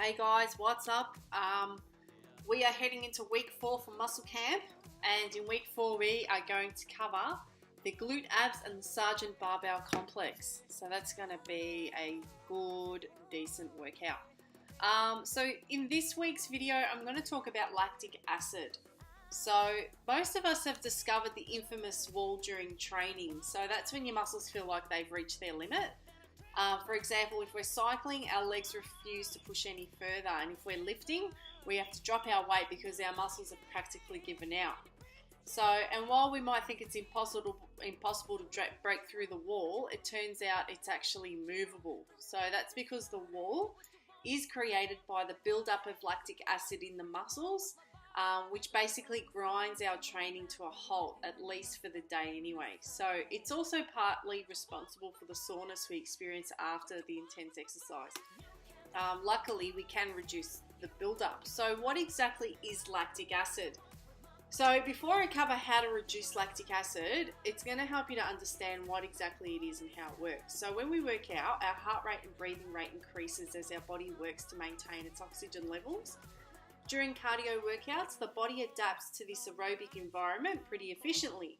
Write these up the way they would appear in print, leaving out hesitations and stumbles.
Hey guys, what's up? We are heading into week 4 for muscle camp, and in week 4 we are going to cover the glute abs and the sergeant barbell complex. So that's going to be a good, decent workout. So in this week's video, I'm going to talk about lactic acid. So most of us have discovered the infamous wall during training. So that's when your muscles feel like they've reached their limit. For example, if we're cycling, our legs refuse to push any further, and if we're lifting, we have to drop our weight because our muscles have practically given out. So, and while we might think it's impossible to break through the wall, it turns out it's actually movable. So that's because the wall is created by the buildup of lactic acid in the muscles, which basically grinds our training to a halt, at least for the day anyway. So it's also partly responsible for the soreness we experience after the intense exercise. Luckily, we can reduce the buildup. So what exactly is lactic acid? So before I cover how to reduce lactic acid, it's going to help you to understand what exactly it is and how it works. So when we work out, our heart rate and breathing rate increases as our body works to maintain its oxygen levels. During cardio workouts, the body adapts to this aerobic environment pretty efficiently.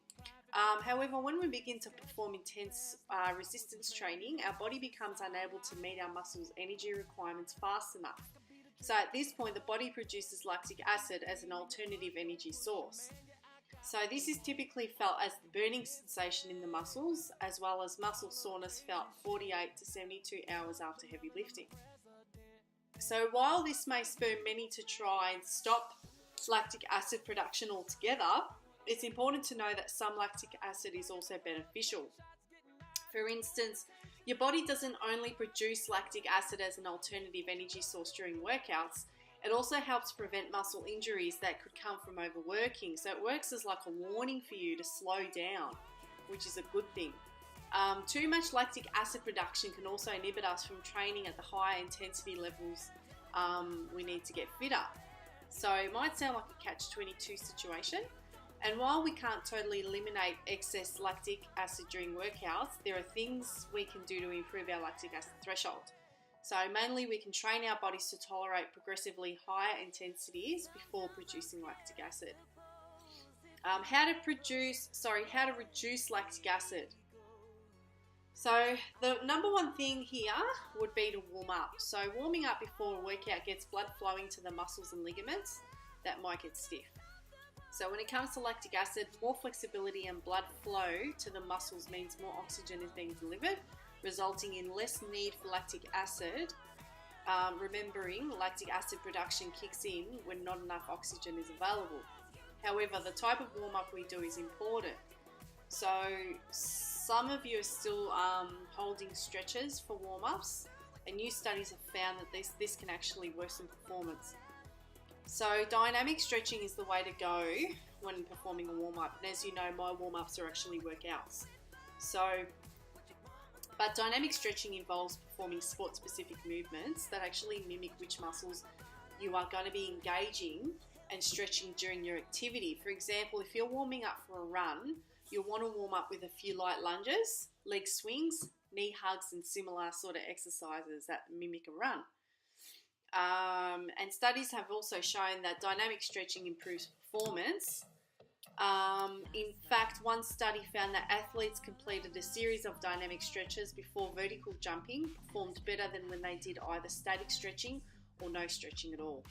However, when we begin to perform intense resistance training, our body becomes unable to meet our muscles' energy requirements fast enough. So at this point, the body produces lactic acid as an alternative energy source. So this is typically felt as the burning sensation in the muscles, as well as muscle soreness felt 48 to 72 hours after heavy lifting. So while this may spur many to try and stop lactic acid production altogether, it's important to know that some lactic acid is also beneficial. For instance, your body doesn't only produce lactic acid as an alternative energy source during workouts, it also helps prevent muscle injuries that could come from overworking. So it works as like a warning for you to slow down, which is a good thing. Too much lactic acid production can also inhibit us from training at the high intensity levels we need to get fitter. So it might sound like a catch-22 situation. And while we can't totally eliminate excess lactic acid during workouts, there are things we can do to improve our lactic acid threshold. So mainly we can train our bodies to tolerate progressively higher intensities before producing lactic acid. How to reduce lactic acid. So the number one thing here would be to warm up. So warming up before a workout gets blood flowing to the muscles and ligaments that might get stiff. So when it comes to lactic acid, more flexibility and blood flow to the muscles means more oxygen is being delivered, resulting in less need for lactic acid. Remembering lactic acid production kicks in when not enough oxygen is available. However, the type of warm-up we do is important. So some of you are still holding stretches for warm-ups, and new studies have found that this can actually worsen performance. So dynamic stretching is the way to go when performing a warm-up, and as you know, my warm-ups are actually workouts. But dynamic stretching involves performing sport-specific movements that actually mimic which muscles you are going to be engaging and stretching during your activity. For example, if you're warming up for a run, you'll want to warm up with a few light lunges, leg swings, knee hugs, and similar sort of exercises that mimic a run. And studies have also shown that dynamic stretching improves performance. In fact, one study found that athletes completed a series of dynamic stretches before vertical jumping performed better than when they did either static stretching or no stretching at all.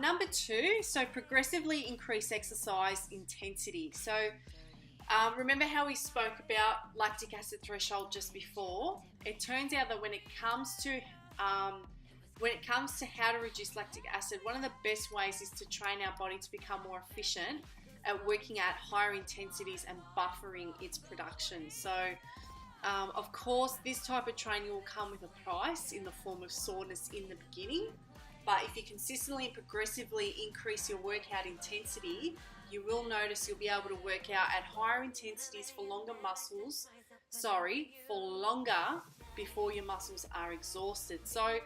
Number 2, so progressively increase exercise intensity. So remember how we spoke about lactic acid threshold just before? It turns out that when it comes to how to reduce lactic acid, one of the best ways is to train our body to become more efficient at working at higher intensities and buffering its production. So, of course, this type of training will come with a price in the form of soreness in the beginning. But if you consistently and progressively increase your workout intensity, you will notice you'll be able to work out at higher intensities for longer before your muscles are exhausted. So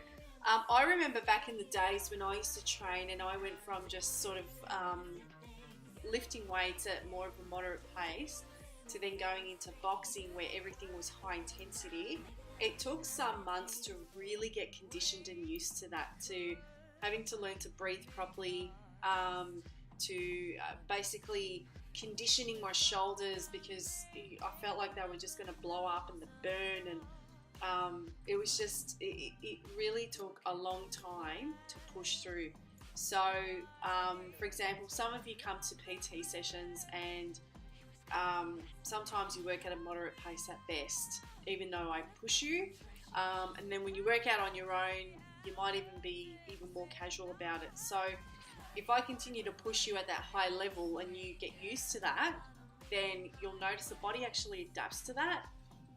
I remember back in the days when I used to train, and I went from just sort of lifting weights at more of a moderate pace to then going into boxing where everything was high intensity, it took some months to really get conditioned and used to that, to having to learn to breathe properly, to basically conditioning my shoulders because I felt like they were just going to blow up and burn, and it was just, it really took a long time to push through. So, for example, some of you come to PT sessions and sometimes you work at a moderate pace at best, even though I push you. And then when you work out on your own, you might even be even more casual about it. So if I continue to push you at that high level and you get used to that, then you'll notice the body actually adapts to that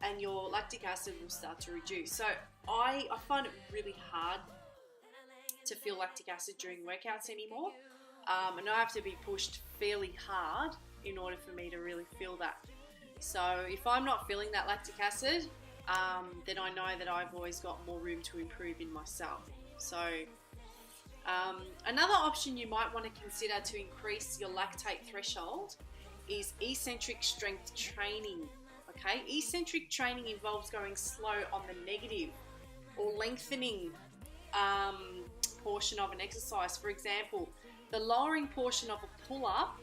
and your lactic acid will start to reduce. So I find it really hard to feel lactic acid during workouts anymore. And I have to be pushed fairly hard in order for me to really feel that. So if I'm not feeling that lactic acid, then I know that I've always got more room to improve in myself. So another option you might want to consider to increase your lactate threshold is eccentric strength training. Okay, eccentric training involves going slow on the negative or lengthening portion of an exercise. For example, the lowering portion of a pull-up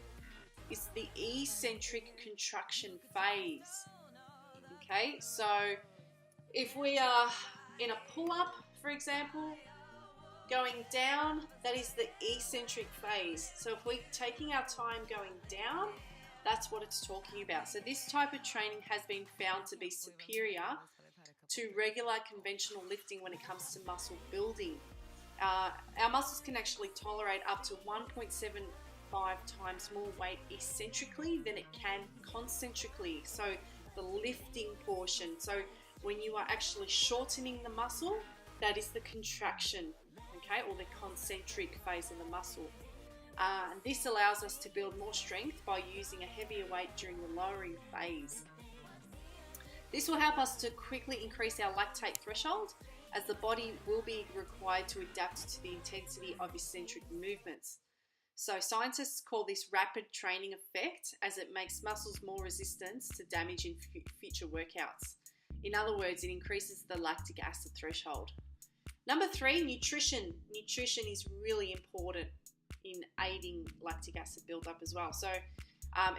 is the eccentric contraction phase. Okay, so if we are in a pull-up, for example, going down, that is the eccentric phase. So if we're taking our time going down, that's what it's talking about. So this type of training has been found to be superior to regular conventional lifting when it comes to muscle building. Our muscles can actually tolerate up to 1.75 times more weight eccentrically than it can concentrically. So the lifting portion. So when you are actually shortening the muscle, that is the contraction, okay, or the concentric phase of the muscle. And this allows us to build more strength by using a heavier weight during the lowering phase. This will help us to quickly increase our lactate threshold, as the body will be required to adapt to the intensity of eccentric movements. So scientists call this rapid training effect, as it makes muscles more resistant to damage in future workouts. In other words, it increases the lactic acid threshold. Number 3, nutrition. Nutrition is really important in aiding lactic acid buildup as well. So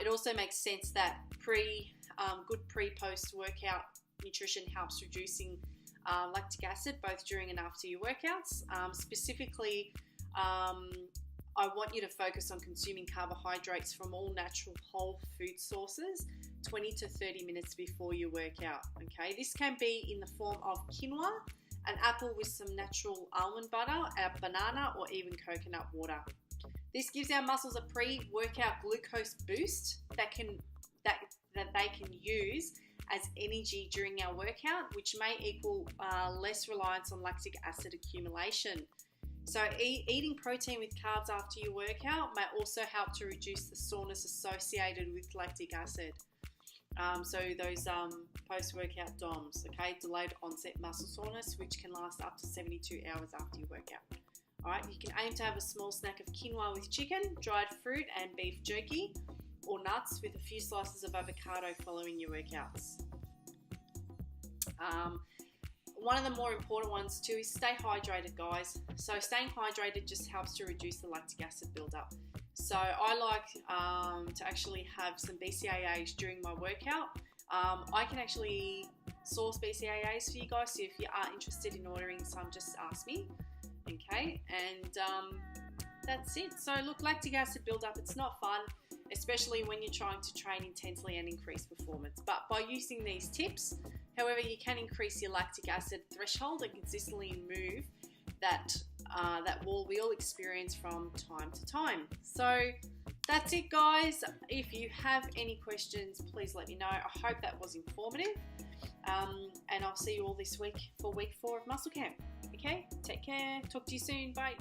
it also makes sense that good pre-post workout nutrition helps reducing lactic acid both during and after your workouts. Specifically, I want you to focus on consuming carbohydrates from all natural whole food sources 20 to 30 minutes before your workout. Okay, this can be in the form of quinoa, an apple with some natural almond butter, a banana, or even coconut water. This gives our muscles a pre-workout glucose boost that they can use as energy during our workout, which may equal less reliance on lactic acid accumulation. So eating protein with carbs after your workout may also help to reduce the soreness associated with lactic acid. So those post-workout DOMS, okay, delayed onset muscle soreness, which can last up to 72 hours after your workout. All right, you can aim to have a small snack of quinoa with chicken, dried fruit and beef jerky, or nuts with a few slices of avocado following your workouts. One of the more important ones too is stay hydrated, guys. So staying hydrated just helps to reduce the lactic acid buildup. So I like to actually have some BCAAs during my workout. I can actually source BCAAs for you guys, so if you are interested in ordering some, just ask me. Okay, and that's it. So look, lactic acid buildup, it's not fun, especially when you're trying to train intensely and increase performance. But by using these tips, however, you can increase your lactic acid threshold and consistently move that wall we all experience from time to time. So that's it, guys. If you have any questions, please let me know. I hope that was informative. And I'll see you all this week for week 4 of Muscle Camp. Okay, take care. Talk to you soon. Bye.